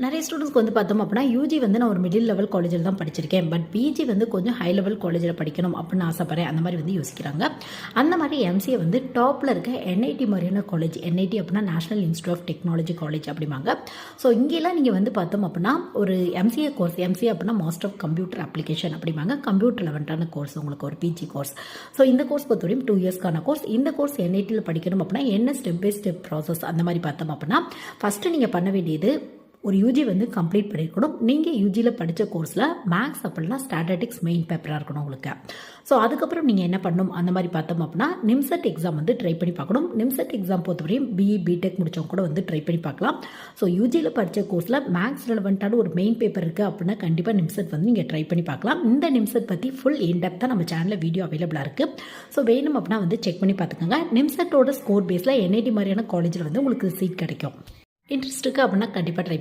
நிறைய ஸ்டூடெண்ட்ஸ்க்கு வந்து பார்த்தோம் அப்படின்னா யூஜி வந்து நான் ஒரு மிடில் லெவல் காலேஜில் தான் படிச்சிருக்கேன். பட் பிஜி வந்து கொஞ்சம் ஹை லெவல் காலேஜில் படிக்கணும் அப்படின்னு ஆசைப்படுறேன். அந்த மாதிரி வந்து யோசிக்கிறாங்க. அந்த மாதிரி எம்சிஏ வந்து டாப்பில் இருக்க என்ஐடி மாதிரியான காலேஜ், என்ஐடி அப்படின்னா national institute of technology college அப்படிம்பாங்க. ஸோ இங்கெல்லாம் நீங்கள் வந்து பார்த்தோம் அப்படின்னா ஒரு எம்சிஏ கோர்ஸ், எம்சிஏ அப்படின்னா மாஸ்டர் ஆஃப் கம்ப்யூட்டர் அப்ளிகேஷன் அப்படிம்பாங்க. கம்ப்யூட்டர் லெவன்ட்டான கோர்ஸ், உங்களுக்கு ஒரு பிஜி கோர்ஸ். ஸோ இந்த கோர்ஸ் பொறுத்தவரையும் 2 இயர்ஸ்க்கான கோர்ஸ். இந்த கோர்ஸ் என்ஐடியில் படிக்கணும் அப்படின்னா என்ன ஸ்டெப் பை ஸ்டெப் ப்ராசஸ் அந்த மாதிரி பார்த்தோம் அப்படின்னா ஃபஸ்ட்டு நீங்கள் பண்ண வேண்டியது ஒரு யூஜி வந்து கம்ப்ளீட் பண்ணியிருக்கணும். நீங்கள் யூஜியில் படித்த கோர்ஸில் மேக்ஸ் அப்படின்னா ஸ்டாட்டிஸ்டிக்ஸ் மெயின் பேப்பராக இருக்கணும் உங்களுக்கு. ஸோ அதுக்கப்புறம் நீங்கள் என்ன பண்ணணும் அந்த மாதிரி பார்த்தோம் அப்படின்னா நிம்செட் எக்ஸாம் வந்து ட்ரை பண்ணி பார்க்கணும். நிம்செட் எக்ஸாம் பொறுத்தவரையும் பிஇ பிடெக் முடித்தவங்க கூட வந்து ட்ரை பண்ணி பார்க்கலாம். ஸோ யூஜியில் படித்த கோர்ஸில் மேக்ஸ் ரெலவெண்ட்டான ஒரு மெயின் பேப்பர் இருக்குது அப்படின்னா கண்டிப்பாக நிம்செட் வந்து நீங்கள் ட்ரை பண்ணி பார்க்கலாம். இந்த நிம்செட் பற்றி ஃபுல் இன்டெப்த்தாக நம்ம சேனலில் வீடியோ அவைலபிளாக இருக்குது. ஸோ வேணும் அப்படின்னா வந்து செக் பண்ணி பார்த்துக்கோங்க. நிம்செட்டோட ஸ்கோர் பேஸில் என்ஐடி மாதிரியான காலேஜில் வந்து உங்களுக்கு சீட் கிடைக்கும். இன்ட்ரெஸ்ட் இருக்குது அப்படின்னா கண்டிப்பாக ட்ரை பண்ணி